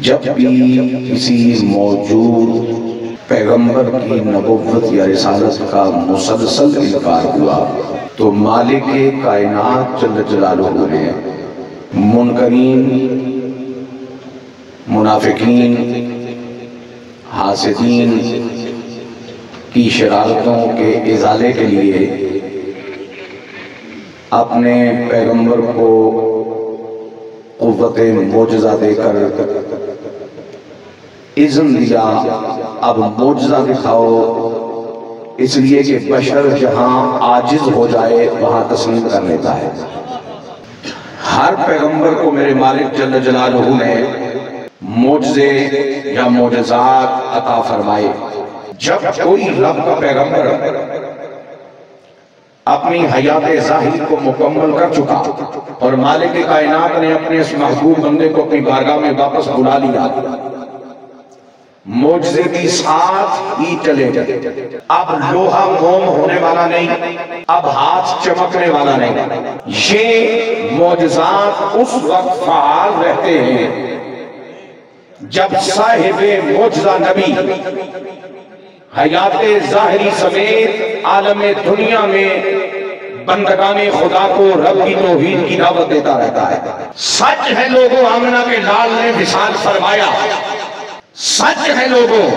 جب بھی کسی موجود پیغمبر کی نبوت یا رسالت کا مسلسل انکار ہوا تو مالک کائنات جل جلالہ نے منکرین، منافقین، حاسدین کی شرارتوں کے ازالے کے لیے اپنے پیغمبر کو قوت معجزہ دے کر اذن دیا، اب معجزہ دکھاؤ، اس لیے کہ بشر جہاں عاجز ہو جائے وہاں تسلیم کر لیتا ہے۔ ہر پیغمبر کو میرے مالک جل جلالہ نے معجزے یا معجزات عطا فرمائے۔ جب کوئی رب کا پیغمبر اپنی حیات ظاہری کو مکمل کر چکا اور مالک کائنات نے اپنے اس محبوب بندے کو اپنی بارگاہ میں واپس بلا لیا، معجزے بھی ساتھ ہی چلے گئے۔ اب لوہا موم ہونے والا نہیں، اب ہاتھ چمکنے والا نہیں، یہ معجزات اس وقت فعال رہتے ہیں جب صاحب معجزہ نبی حیات ظاہری سمیت عالم دنیا میں بندگان خدا کو رب کی توحید کی دعوت دیتا رہتا ہے۔ سچ ہے لوگوں، آمنہ کے لال نے وصال فرمایا، سچ ہے لوگوں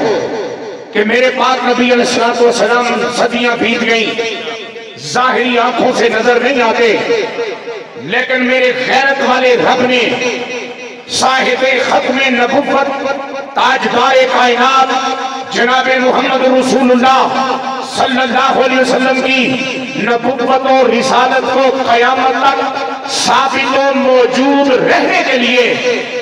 کہ میرے پاک نبی علیہ السلام صدیاں بیت گئیں، ظاہری آنکھوں سے نظر نہیں آتے، لیکن میرے غیرت والے رب نے صاحب ختم نبوت تاجدار کائنات جناب محمد رسول اللہ صلی اللہ علیہ وسلم کی نبوت اور رسالت کو قیامت تک ثابت و موجود رہنے کے لیے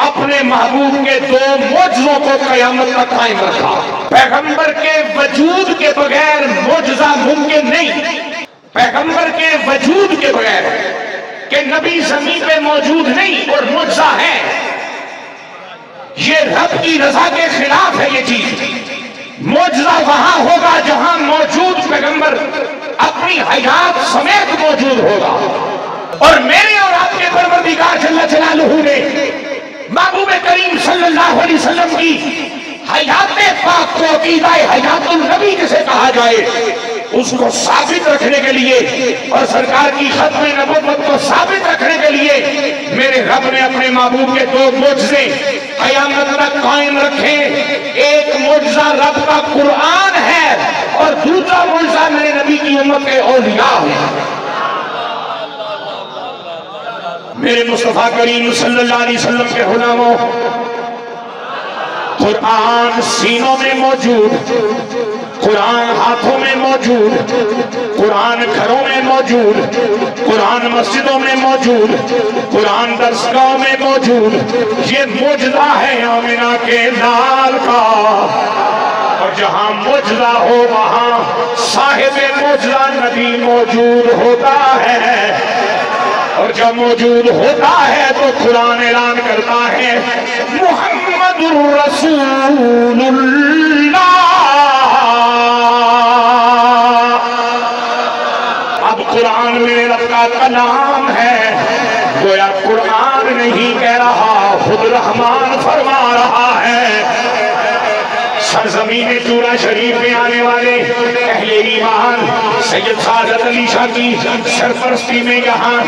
اپنے محبوب کے دو معجزوں کو قیامت تک قائم رکھا۔ پیغمبر کے وجود کے بغیر معجزہ ممکن نہیں، پیغمبر کے وجود کے بغیر کہ نبی زمین پہ موجود نہیں اور معجزہ ہے، یہ رب کی رضا کے خلاف ہے۔ یہ چیز معجزہ وہاں ہوگا جہاں موجود پیغمبر اپنی حیات سمیت موجود ہوگا، اور میرے اور آپ کے پروردگار جل جلالہ نے محبوب کریم صلی اللہ علیہ وسلم کی حیات پاک کو عقیدہ حیات النبی جسے کہا جائے اس کو ثابت رکھنے کے لیے اور سرکار کی ختم نبوت کو ثابت رکھنے کے لیے میرے رب نے اپنے محبوب کے دو معجزے قیامت تک قائم رکھے۔ ایک معجزہ رب کا قرآن ہے اور دوسرا معجزہ میرے نبی کی امت کے اولیاء ہیں۔ میرے مصطفیٰ کریم صلی اللہ علیہ وسلم کے غلاموں، قرآن سینوں میں موجود، قرآن ہاتھوں میں موجود، قرآن گھروں میں موجود، قرآن مسجدوں میں موجود، قرآن درسگاہوں میں موجود، یہ معجزہ ہے آمنہ کے لال کا، اور جہاں معجزہ ہو وہاں صاحب معجزہ نبی موجود ہوتا ہے، اور جب موجود ہوتا ہے تو قرآن اعلان کرتا ہے محمد رسول اللہ۔ اب قرآن میرے رب کا کلام ہے، گویا قرآن نہیں کہہ رہا، خود رحمان فرما رہا ہے۔ سرزمین چورا شریف میں آنے والے اہل ایمان سید سعادت علی شاہ کی سرپرستی میں یہاں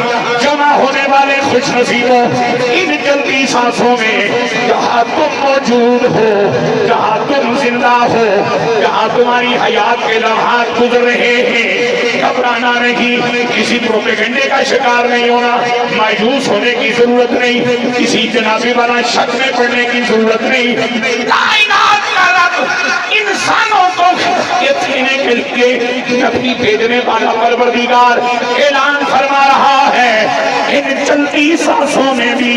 جمع ہونے والے خوش نصیبوں، ان جلدی سانسوں میں جہاں تم موجود ہو، جہاں تم زندہ ہو، جہاں تمہاری حیات کے لمحات گزر رہے ہیں، گھبرانا نہیں، کسی پروپیگنڈے کا شکار نہیں ہونا، مایوس ہونے کی ضرورت نہیں، کسی جنابی والا شک میں پڑنے کی ضرورت نہیں۔ کائنات کا رب انسانوں کو خیریت دینے کے لیے اپنی بھیجنے والا پروردگار اعلان فرما رہا ہے، ان چلتی سانسوں میں بھی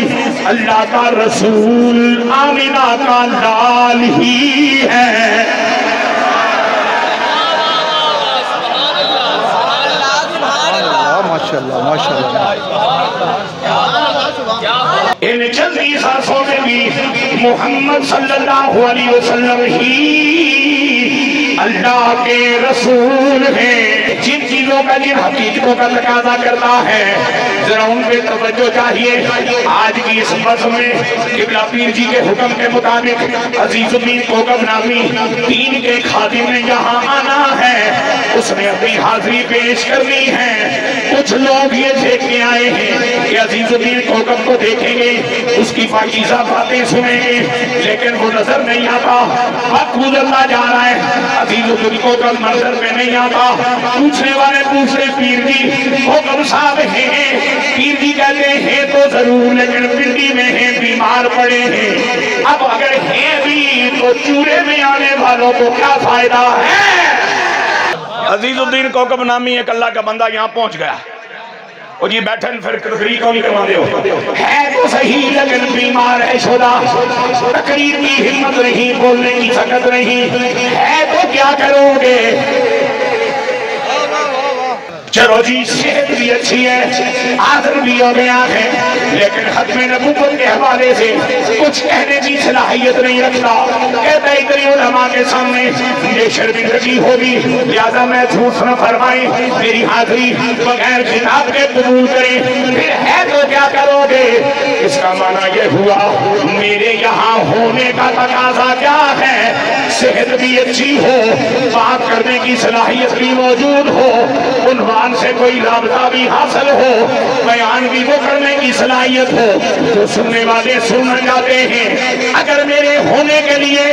اللہ کا رسول آمنہ کا لال ہی ہے۔ ماشاءاللہ ماشاءاللہ، ان چلتی سانسوں میں بھی محمد صلی اللہ علیہ وسلم ہی اللہ کے رسول ہیں۔ جن چیزوں کا جن حقیقتوں کا تقاضا کرتا ہے ذرا ان پہ توجہ چاہیے. آج کی اس بس میں قبلہ پیر جی کے حکم کے مطابق عزیز الدین کوکب نامی دین کے خادم نے یہاں آنا ہے. اس نے اپنی حاضری پیش کرنی ہے. کچھ لوگ یہ دیکھنے آئے ہیں کہ عزیز الدین کوکب کو دیکھیں گے, اس کی پاکیزہ باتیں سنیں گے, لیکن وہ نظر نہیں آتا. وقت گزرتا جا رہا ہے, عزیز الدین کوکب منظر میں نہیں آتا. پوچھنے والے پوچھتے پیر جی کوکب صاحب ہیں؟ پیر جی کہتے ہیں تو ضرور, لیکن پنڈی میں ہیں, بیمار پڑے ہیں. اب اگر ہیں بھی تو چورے میں آنے والوں کو کیا فائدہ ہے؟ عزیز الدین کوکب نامی ایک اللہ کا بندہ یہاں پہنچ گیا. اور یہ بیٹھن پھر تقریر کون کروا دے ہو, ہے تو صحیح لیکن بیمار ہے شدہ, تقریر کی ہمت نہیں, بولنے کی طاقت نہیں ہے, تو کیا کرو گے؟ چلو جی صحت بھی اچھی ہے, آدر بھی ہو گیا ہے, لیکن ختم نبوت کے حوالے سے کچھ کہنے کی صلاحیت نہیں رکھتا. کہتا ہے اتنی علماء کے سامنے یہ شرمندگی ہوگی, لہذا میں جھوٹ نہ فرمائیں, میری حاضری بغیر خطاب کے قبول کریں. پھر ہے تو کیا کرو گے؟ اس کا معنی یہ ہوا میرے یہاں ہونے کا تقاضا کیا ہے؟ صحت بھی اچھی ہو, بات کرنے کی صلاحیت بھی موجود ہو, عنوان سے کوئی رابطہ بھی حاصل ہو, بیان بھی وہ کرنے کی صلاحیت ہو جو سننے والے سننا چاہتے ہیں. اگر میرے ہونے کے لیے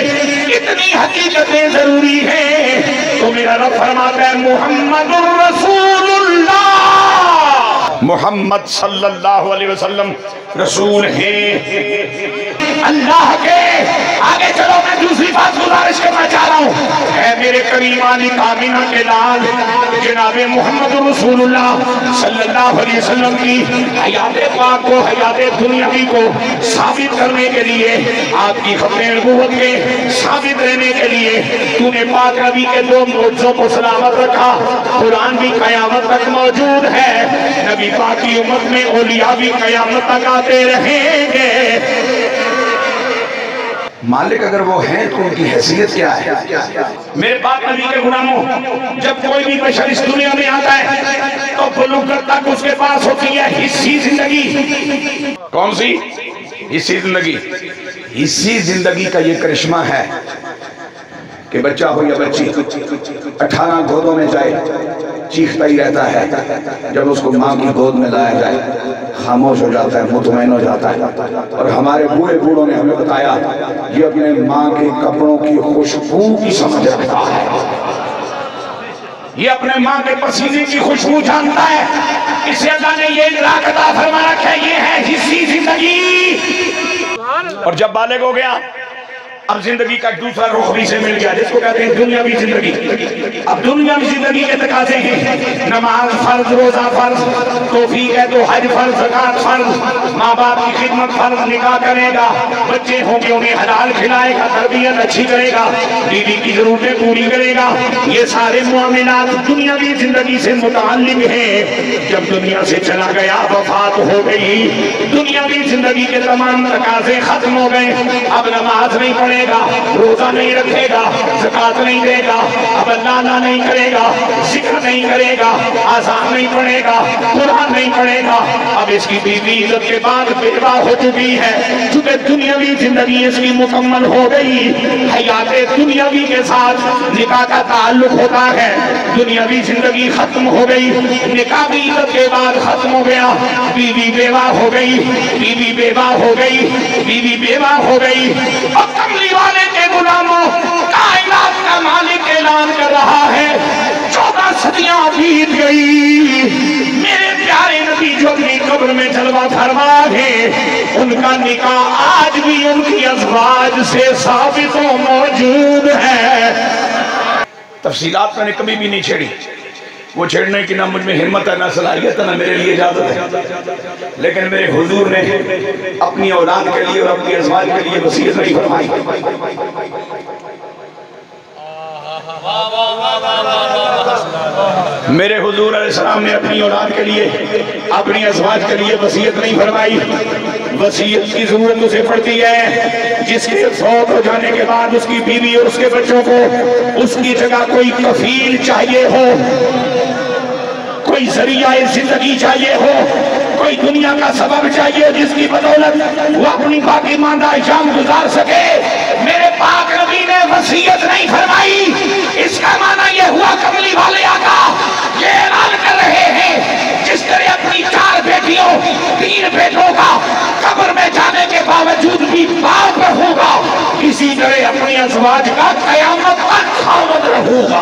اتنی حقیقتیں ضروری ہیں تو میرا رب فرماتا ہے محمد الرسول اللہ, محمد صلی اللہ علیہ وسلم رسول ہیں اللہ کے. آگے چلو, میں دوسری بات گزارش کرنا چاہ رہا ہوں. اے میرے کریم علی کامنہ کے لال جناب محمد رسول اللہ صلی اللہ علیہ وسلم کی حیات پاک کو, حیات دنیاوی کو ثابت کرنے کے لیے, آپ کی ختم نبوت کے ثابت رہنے کے لیے تو نے پاک نبی کے دو معجزوں کو سلامت رکھا. قرآن بھی قیامت تک موجود ہے, نبی پاک کی امت میں اولیاء بھی قیامت تک آتے رہیں گے. مالک اگر وہ ہیں تو ان کی حیثیت کیا ہے؟ میرے پاک نبی کے غلاموں, جب کوئی بھی بشر اس دنیا میں آتا ہے تو بلوغت تک اس کے پاس ہوتی ہے حصی زندگی. کون سی حصی زندگی؟ اسی زندگی کا یہ کرشمہ ہے کہ بچہ ہو یا بچی 18 گودوں میں جائے چیختا ہی رہتا ہے, جب اس کو ماں کی گود میں لایا جائے خاموش ہو جاتا ہے, مطمئن ہو جاتا ہے. اور ہمارے بوڑھوں نے ہمیں بتایا یہ اپنے ماں کے کپڑوں کی خوشبو کی سمجھ رکھتا ہے, یہ اپنے ماں کے پسینے کی خوشبو جانتا ہے. اس سے اللہ نے یہ ادراک عطا فرما رکھا ہے, یہ ہے حصی زندگی. اور جب بالغ ہو گیا اب زندگی کا دوسرا رخ بھی سے مل گیا, جس کو کہتے ہیں دنیاوی زندگی. اب دنیاوی زندگی کے تقاضے ہیں, نماز فرض, روزہ فرض, توفیق ہے تو حج فرض, زکات فرض, ماں باپ کی خدمت فرض, نکاح کرے گا, بچے ہوں گے انہیں حلال کھلائے گا, تربیت اچھی کرے گا, بیوی کی ضرورتیں پوری کرے گا. یہ سارے معاملات دنیاوی زندگی سے متعلق ہیں. جب دنیا سے چلا گیا, وفات ہو گئی, دنیاوی زندگی کے تمام تقاضے ختم ہو گئے. اب نماز نہیں پڑھے گا, روزہ نہیں رکھے گا, زکات نہیں دے گا, اب اللہ نہیں کرے گا, ذکر نہیں کرے گا, آذان نہیں پڑھے گا, قرآن نہیں پڑھے گا. اب اس کی بیوی عزت کے بعد بیوہ ہو چکی ہے, چونکہ دنیاوی زندگی اس کی مکمل ہو گئی. حیات دنیاوی کے ساتھ نکاح کا تعلق ہوتا ہے, دنیاوی زندگی ختم ہو گئی, نکاح بھی عزت کے بعد ختم ہو گیا, بیوی بیوہ ہو گئی, بیوی بیوہ ہو گئی, بیوی بیوہ ہو گئی. اب کملی والے کے غلاموں, کائنات کا مالک اعلان کر رہا ہے 14 صدیاں بیت گئی, میرے پیارے نبی جو اپنی قبر میں جلوہ فرما ہے, ان کا نکاح آج بھی ان کی ازواج سے ثابت و موجود ہے. تفصیلات میں نے کبھی بھی نہیں چھیڑی, وہ چھیڑنے کی نہ مجھ میں ہمت ہے, نہ صلاحیت ہے, نہ میرے لیے اجازت ہے. لیکن میرے حضور نے اپنی اولاد کے لیے اور اپنی ازواج کے لیے وصیت نہیں فرمائی. میرے حضور علیہ السلام نے اپنی اولاد کے لیے, اپنی ازواج کے لیے وصیت نہیں فرمائی. وصیت کی ضرورت اسے پڑتی ہے جس کے فوت ہو جانے کے بعد اس کی بیوی اور اس کے بچوں کو اس کی جگہ کوئی کفیل چاہیے ہو. کوئی ذریعہ زندگی چاہیے ہو، کوئی دنیا کا سبب چاہیے جس کی بدولت وہ اپنی باقی ماندہ ایام گزار سکے، میرے پاک نبی نے وصیت نہیں فرمائی۔ اس کا معنی یہ ہوا کملی والے آقا یہ اعلان کر رہے ہیں جس طرح اپنی 4 بیٹیوں 3 بیٹوں کا قبر میں جانے کے باوجود بھی باپ رہوں گا، اسی طرح اپنی ازواج کا قیامت تک خاوند رہوں گا۔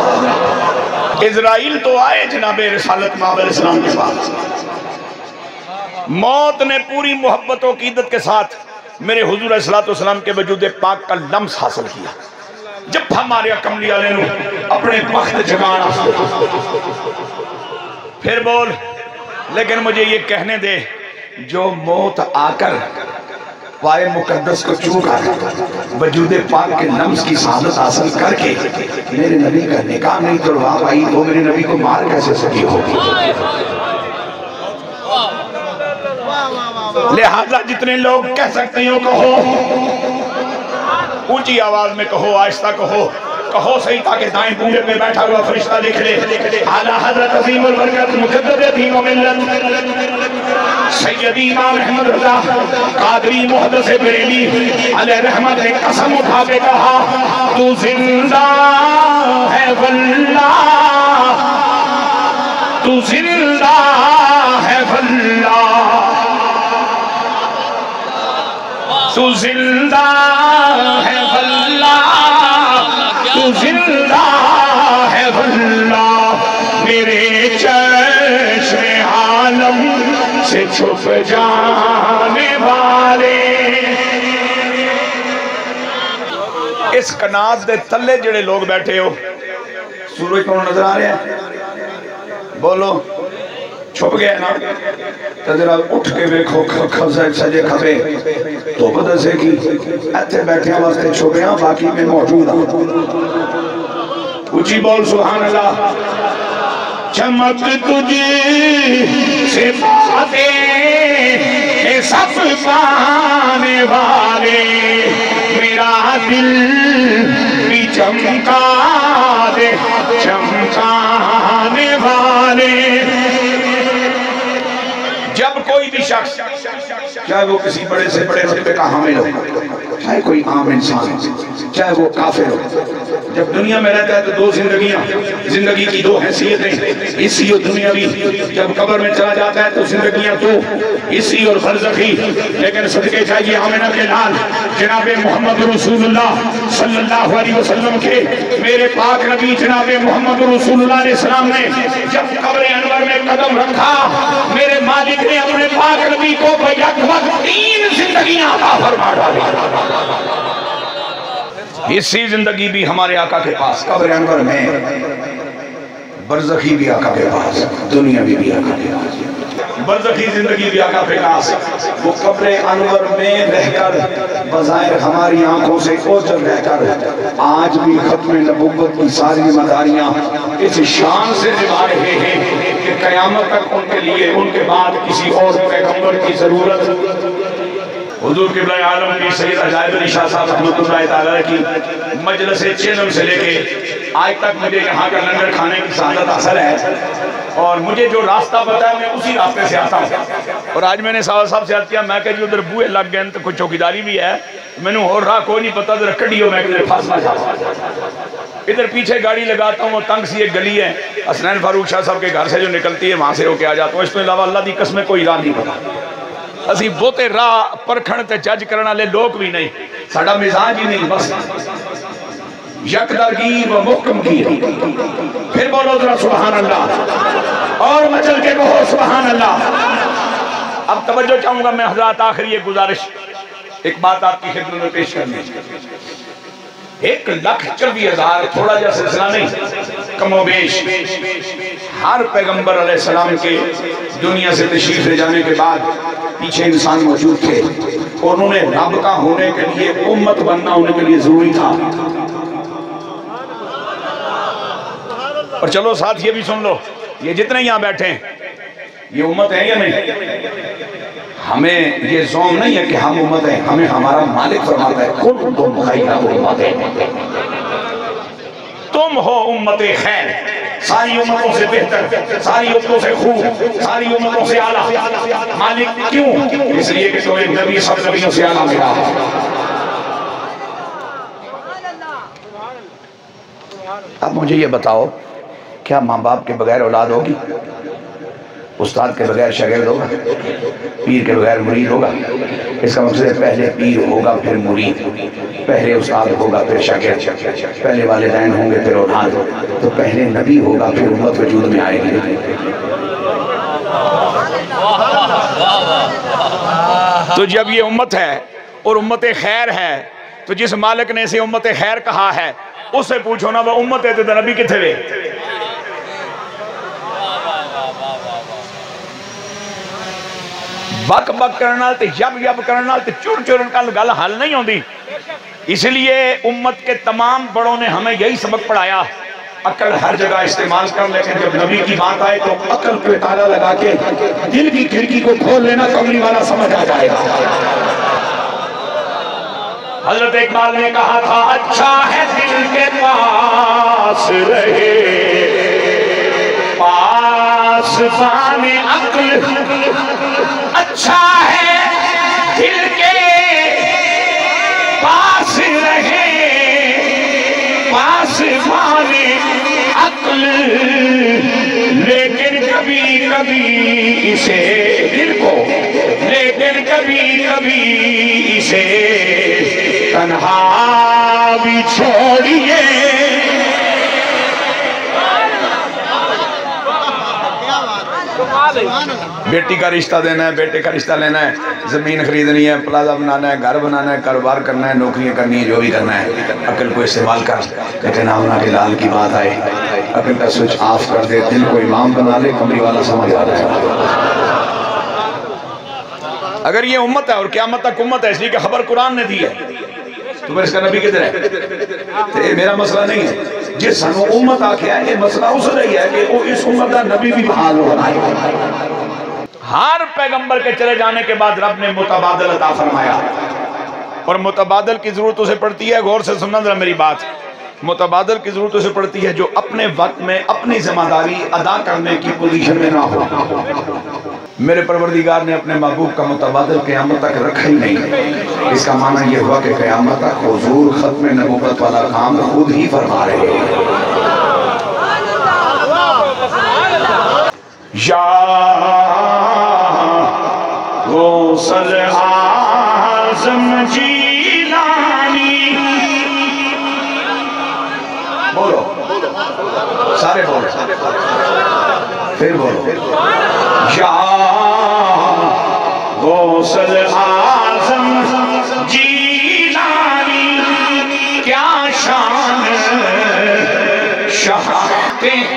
اسرائیل تو آئے جناب رسالت مآب علیہ السلام کے پاس، موت نے پوری محبت و عقیدت کے ساتھ میرے حضور علیہ السلام کے وجود پاک کا لمس حاصل کیا۔ جب ہمارے کملی والے نے اپنے بخت جگانا، پھر بول لیکن مجھے یہ کہنے دے، جو موت آ کر پائے مقدس کو چھو کر وجود پاک کے لمس کی سعادت حاصل کر کے میرے نبی کا نکاح نہیں توڑوا پائی تو میرے نبی کو مار کیسے سکی ہوگی؟ لہذا جتنے لوگ کہہ سکتے ہو کہو، اونچی آواز میں کہو، آہستہ کہو، کہو صحیح تاکہ دائیں پورے میں بیٹھا ہوا فرشتہ دیکھ لے۔ اعلیٰ حضرت عظیم البرکت مجدد دین و ملت سیدی امام احمد رضا قادری محدث بریلی علیہ رحمت نے قسم اٹھا کے کہا، تو زندہ ہے واللہ، تو زندہ ہے واللہ، تو زندہ ہے واللہ، تو زندہ ہے واللہ، میرے چشم عالم سے چھپ جانے والے۔ اس کنات دے تلے جڑے لوگ بیٹھے ہو، سورج کون نظر آ رہے ہیں؟ بولو چھپ گئے نا؟ تو ذرا اٹھ کے بیکھو سجے کھبے تو بدسے کی ایتھے بیٹھے ہیں واسطے چھپے ہیں، باقی میں موجود ہیں۔ اچھی بول سبحان اللہ۔ چمک تجھے سے باتیں سب پانے والے، میرا دل بھی چمکا دے چمکانے والے۔ جب کوئی بھی شخص چاہے وہ کسی بڑے سے بڑے رتبے کا حامل ہو، چاہے کوئی عام انسان ہو، چاہے وہ کافر ہو، جب دنیا میں رہتا ہے تو 2 زندگیاں، زندگی کی 2 حیثیتیں، اسی اور دنیاوی۔ جب قبر میں چلا جاتا ہے تو زندگیاں 2، اسی اور برزخی۔ لیکن صدقے چاہیے آمنہ کے لال جناب محمد رسول اللہ صلی اللہ علیہ وسلم کے میرے پاک نبی جناب محمد رسول اللہ علیہ السلام نے جب قبر انور میں قدم رکھا، میرے مالک نے اپنے پاک نبی کو بیک وقت 3 زندگیاں عطا فرما ڈالی۔ اسی زندگی بھی ہمارے آقا کے پاس قبر انور میں، برزخی بھی آقا کے پاس، دنیاوی بھی آقا کے پاس، برزخی زندگی بھی آقا کے پاس۔ وہ قبر انور میں رہ کر بظاہر ہماری آنکھوں سے اوجھل رہ کر آج بھی ختم نبوت کی ساری ذمہ داریاں اس شان سے نبھا رہے ہیں کہ قیامت تک ان کے لیے ان کے بعد کسی اور پیغمبر کی ضرورت۔ حضور قبلہ عالم کی سید عجائب علی شاہ صاحب رحمۃ اللہ تعالیٰ کی مجلس چینم سے لے کے آج تک مجھے یہاں کا لنگر کھانے کی سعادت حاصل ہے، اور مجھے جو راستہ پتا ہے میں اسی راستے سے آتا ہوں۔ اور آج میں نے صاحب سے عرض کیا، میں کہ جو ادھر بوئے لگ گئے تو کوئی چوکیداری بھی ہے، میں نے اور راہ کوئی نہیں پتا، ذرا کڈیو میں کدھر پھنسنا چاہتا ہوں۔ ادھر پیچھے گاڑی لگاتا ہوں، وہ تنگ سی ایک گلی ہے حسنین فاروق شاہ صاحب کے گھر سے جو نکلتی ہے، وہاں سے ہو کے آ جاتا ہوں۔ اس کے علاوہ اللہ دی قسم کوئی راہ نہیں پتا۔ اسی بہتے راہ پرکھن تے جج کرنا لے لوگ بھی نہیں، ساڑا مزاج ہی نہیں، بس یکدرگی و محکم کی۔ پھر بولو ذرا سبحان اللہ، اور مچل کے کہو سبحان اللہ۔ اب توجہ چاہوں گا میں حضرات، آخری ایک گزارش، ایک بات آپ کی خدمت میں پیش کرنی ہے۔ 1,24,000 تھوڑا جا سلسلہ نہیں، کم و بیش ہر پیغمبر علیہ السلام کے دنیا سے تشریف لے جانے کے بعد پیچھے انسان موجود تھے، اور انہوں نے رب کا ہونے کے لیے امت بننا ہونے کے لیے ضروری تھا۔ اور چلو ساتھ یہ بھی سن لو، یہ جتنے یہاں بیٹھے ہیں یہ امت ہے یا نہیں؟ ہمیں یہ زوم نہیں ہے کہ ہم امت ہیں، ہمیں ہمارا مالک فرماتا ہے کنتم خیر امت، تم ہو امت خیر، ساری امتوں سے بہتر، ساری امتوں سے خوب، ساری امتوں سے اعلیٰ مالک کیوں؟ اس لیے کہ تو ایک نبی سب نبیوں سے اعلیٰ ملا ہے۔ اب مجھے یہ بتاؤ، کیا ماں باپ کے بغیر اولاد ہوگی؟ استاد کے بغیر شاگرد ہوگا؟ پیر کے بغیر مرید ہوگا؟ اس کا مقصد ہے پہلے پیر ہوگا پھر مرید، پہلے استاد ہوگا پھر شاگرد، پہلے والدین ہوں گے پھر اولاد، تو پہلے نبی ہوگا پھر امت وجود میں آئے گی۔ تو جب یہ امت ہے اور امت خیر ہے تو جس مالک نے اسے امت خیر کہا ہے اس سے پوچھو نا وہ امت ہے تو نبی کتھے وے؟ بک بک کرنا تے یب یب کرنا تے چور چورن کا گل حل نہیں ہوندی۔ اس لیے امت کے تمام بڑوں نے ہمیں یہی سبق پڑھایا، عقل ہر جگہ استعمال کر، لیکن جب نبی کی بات آئے تو عقل پہ تالا لگا کے دل کی کھڑکی کو کھول لینا، کملی والا سمجھ آ جائے گا۔ حضرت اقبال نے کہا تھا اچھا ہے دل کے پاس رہے پاس بان عقل، اچھا ہے دل کے پاس رہے پاس بان عقل، لیکن کبھی کبھی اسے دل کو، لیکن کبھی کبھی اسے تنہا بھی چھوڑیے۔ بیٹی کا رشتہ دینا ہے، بیٹے کا رشتہ لینا ہے، زمین خریدنی ہے، پلازہ بنانا ہے، گھر بنانا ہے، کاروبار کرنا ہے، نوکریاں کرنی ہے، جو بھی کرنا ہے، عقل کو استعمال کر، لیکن آمنہ کے لال کی بات آئے، عقل کا سوئچ آف کر دے، دل کو امام بنا لے، کمری والا سمجھ آ رہا ہے۔ اگر یہ امت ہے اور قیامت تک امت ہے، اس لیے کہ خبر قرآن نے دی ہے، تو پھر اس کا نبی کدھر ہے؟ یہ میرا مسئلہ نہیں ہے، جس سنو امت آکھے ہے، یہ مسئلہ اس رہی ہے کہ وہ اس امت کا نبی بھی بحال ہو رہا ہے۔ ہر پیغمبر کے چلے جانے کے بعد رب نے متبادل عطا فرمایا، اور متبادل کی ضرورت اسے پڑتی ہے، غور سے سننا ذرا میری بات، متبادل کی ضرورت اسے پڑتی ہے جو اپنے وقت میں اپنی ذمہ داری ادا کرنے کی پوزیشن میں نہ ہو۔ میرے پروردگار نے اپنے محبوب کا متبادل قیامت تک رکھا ہی نہیں، اس کا معنی یہ ہوا کہ قیامت تک حضور ختم نبوت والا کام خود ہی فرما رہے ہیں۔ یا غوث اعظم جیلانی، بولو سارے بولو پھر بولو، یا غوث اعظم جیلانی، کیا شان شہادت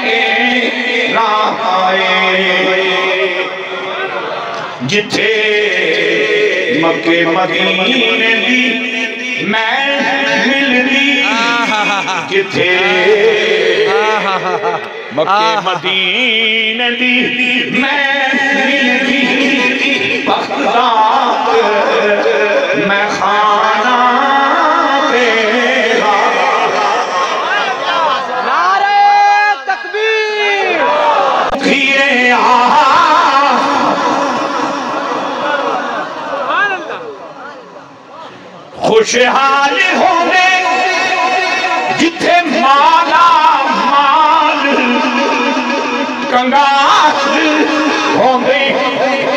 جتھے مکے مدینے دی محفل دی، جتھے مکے مدینے دی محفل دی، بغداد میں خانہ تیرا، نعرہ تکبیر، کھیے خوشحال ہونے جتھے مالا مال کنگال ہونے،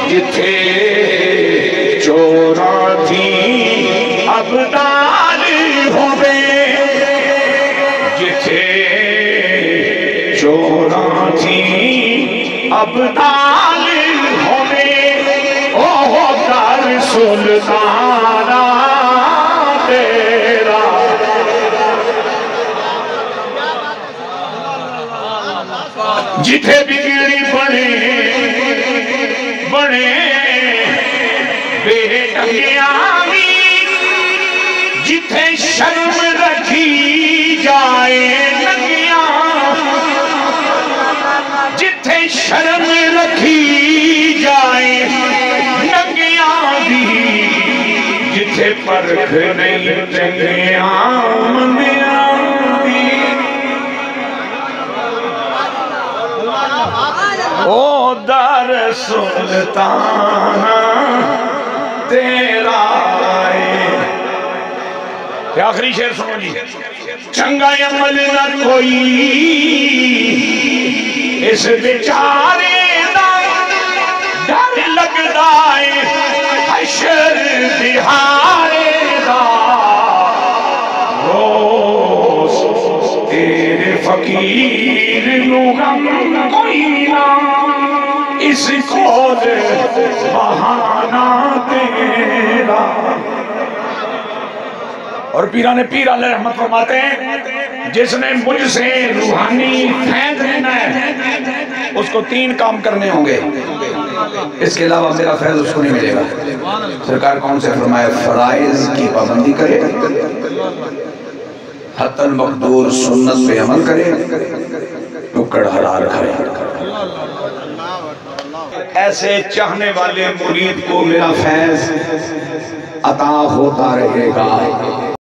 جتھے چوراں تھی ابدال ہونے، جتھے چوراں تھی ابدال ہونے، اوہ در سلطانہ تیرا، جتھے بگڑی بنے بنے بے ٹنگیاں، جتھے شرم رکھی جائے ننگیاں، جتھے شرم رکھی جائے ننگیاں بھی، جتھے پرکھ نہیں ٹنگیاں مندیاں بھی، او در سلطان تیرا ہے۔ آخری شعر سنو جی۔ چنگا عمل نہ کوئی اس بیچارے دا ڈر لگدا ہے حشر دہاڑے دا روز تیرے فقیر نو غم کوئی نہ اس کو بہانہ تیرا۔ اور پیران پیر علیہ رحمت فرماتے ہیں جس نے مجھ سے روحانی فیض لینا ہے اس کو 3 کام کرنے ہوں گے، اس کے علاوہ میرا فیض اس کو نہیں ملے گا۔ سرکار کون سے فرمایا؟ فرائض کی پابندی کرے، حتی المقدور سنت پہ عمل کرے، ٹکڑ حلال کھائے۔ ایسے چاہنے والے مرید کو میرا فیض عطا ہوتا رہے گا۔